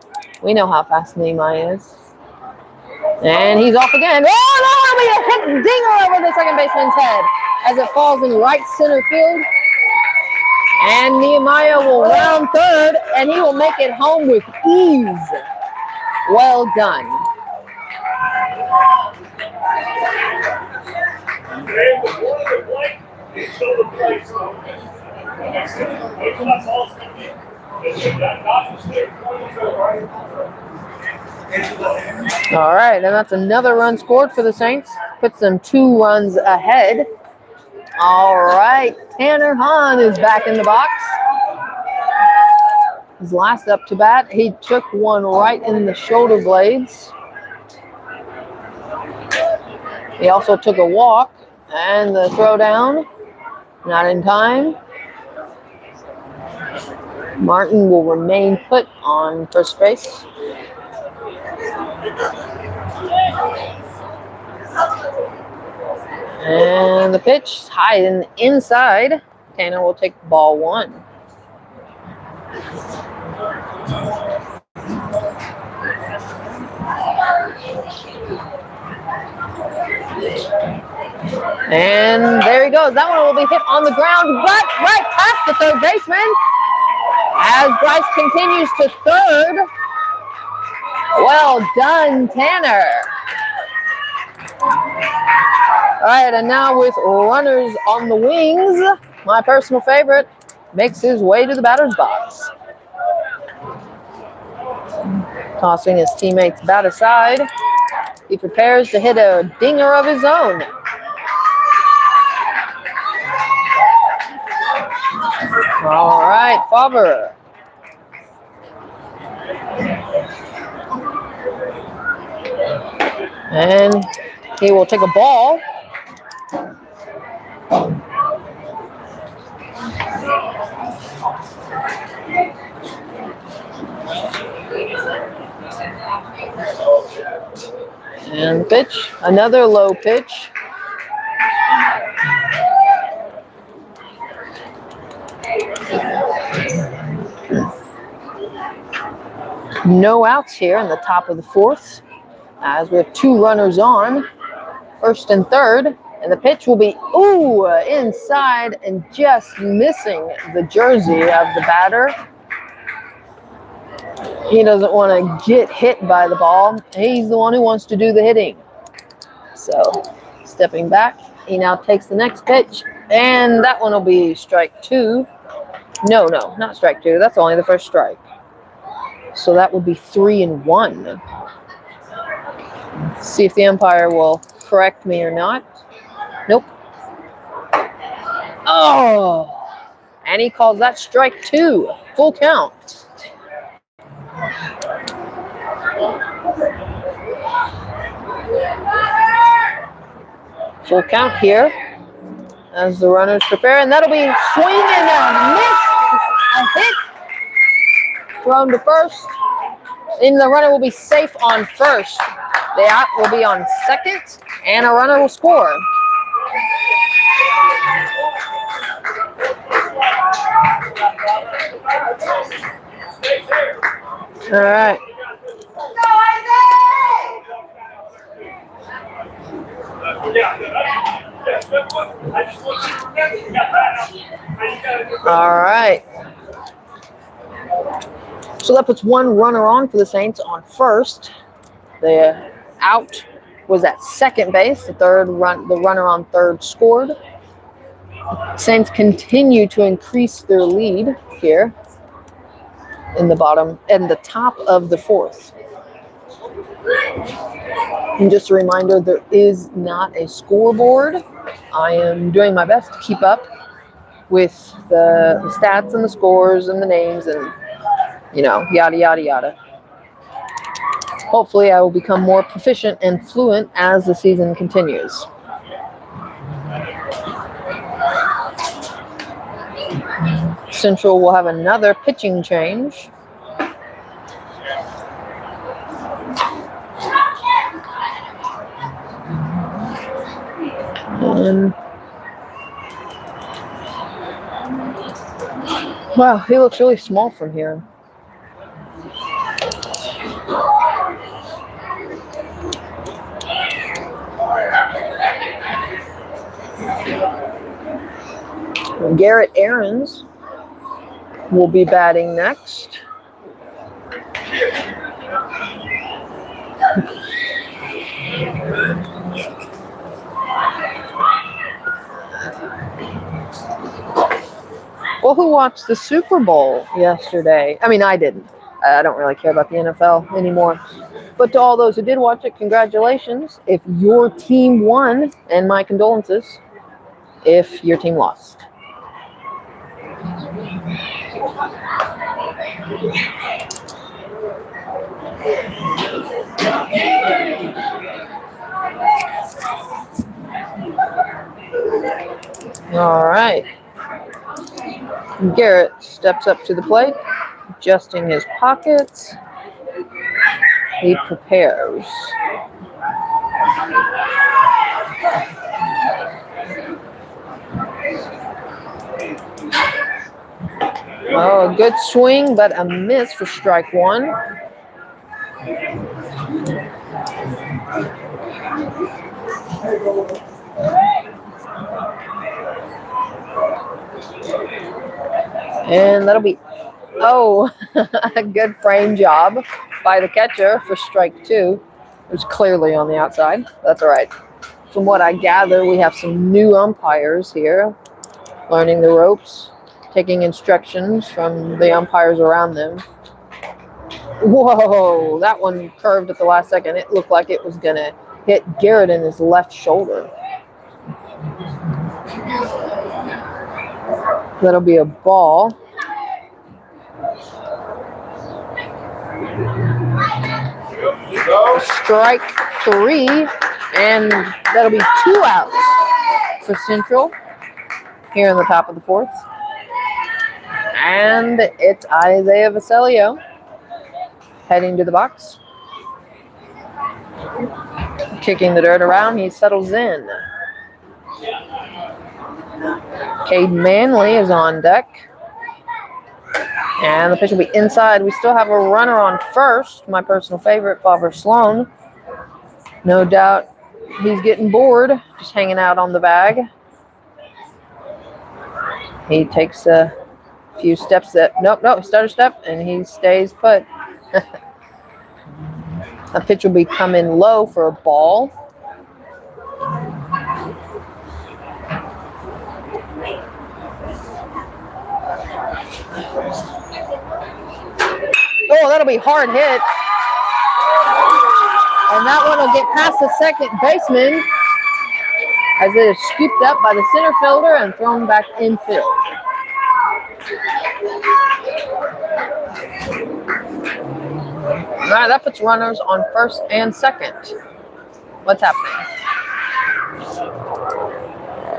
We know how fast Nehemiah is. And he's off again. Oh, no, it'll be a hit dinger over the second baseman's head as it falls in right center field. And Nehemiah will round third, and he will make it home with ease. Well done. All right, and that's another run scored for the Saints. Puts them 2 runs ahead. All right, Tanner Hahn is back in the box. His last up to bat, he took one right in the shoulder blades. He also took a walk, and the throw down, not in time. Martin will remain put on first base. And the pitch is high and inside. Tanner will take ball 1. And there he goes. That one will be hit on the ground, but right past the third baseman. As Bryce continues to third. Well done, Tanner. All right, and now with runners on the wings, my personal favorite makes his way to the batter's box. Tossing his teammate's bat aside, he prepares to hit a dinger of his own. All right, Faber. And he will take a ball. And pitch, another low pitch. No outs here in the top of the fourth, as we have 2 runners on, first and third. And the pitch will be, inside and just missing the jersey of the batter. He doesn't want to get hit by the ball. He's the one who wants to do the hitting. So, stepping back, he now takes the next pitch, and that one will be strike 2. No, not strike 2. That's only the first strike. So that would be 3-1. See if the umpire will correct me or not. Nope. Oh! And he calls that strike 2. Full count. Full count here as the runners prepare, and that'll be swing and a miss. A hit thrown to first, and the runner will be safe on first. The out will be on second, and a runner will score. All right. All right. So that puts 1 runner on for the Saints on first. The out was at second base. The runner on third scored. Saints continue to increase their lead here in the top of the fourth. And just a reminder, there is not a scoreboard. I am doing my best to keep up with the stats and the scores and the names and, yada, yada, yada. Hopefully, I will become more proficient and fluent as the season continues. Central will have another pitching change. And wow, he looks really small from here. Garrett Aarons will be batting next. Well, who watched the Super Bowl yesterday? I mean, I didn't. I don't really care about the NFL anymore. But to all those who did watch it, congratulations. If your team won, and my condolences if your team lost. All right. Garrett steps up to the plate, adjusting his pockets. He prepares. Oh, a good swing, but a miss for strike 1. And that'll be, a good frame job by the catcher for strike 2. It was clearly on the outside. That's all right. From what I gather, we have some new umpires here, learning the ropes, taking instructions from the umpires around them. Whoa, that one curved at the last second. It looked like it was going to hit Garrett in his left shoulder. That'll be a ball. Strike 3, and that'll be 2 outs for Central here in the top of the 4th. And it's Isaiah Vasilio heading to the box. Kicking the dirt around, he settles in. Cade Manley is on deck. And the pitch will be inside. We still have a runner on first. My personal favorite, Father Sloan. No doubt he's getting bored, just hanging out on the bag. He takes a few steps stutter step, and he stays put. A pitch will be coming low for a ball. Oh, that'll be hard hit. And that one will get past the second baseman as it is scooped up by the center fielder and thrown back infield. All right, that puts runners on first and second. What's happening?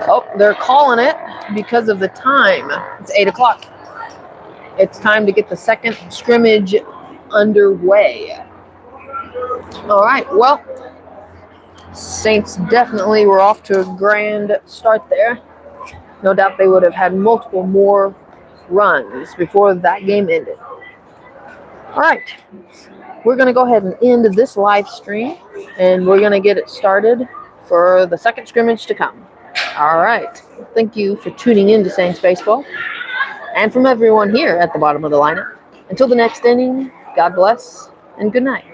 Oh, they're calling it because of the time. It's 8 o'clock. It's time to get the second scrimmage underway. All right, well, Saints definitely were off to a grand start there. No doubt they would have had multiple more runs before that game ended. All right, we're going to go ahead and end this live stream, and we're going to get it started for the second scrimmage to come. All right, thank you for tuning in to Saints Baseball. And from everyone here at the bottom of the lineup, until the next inning, God bless and good night.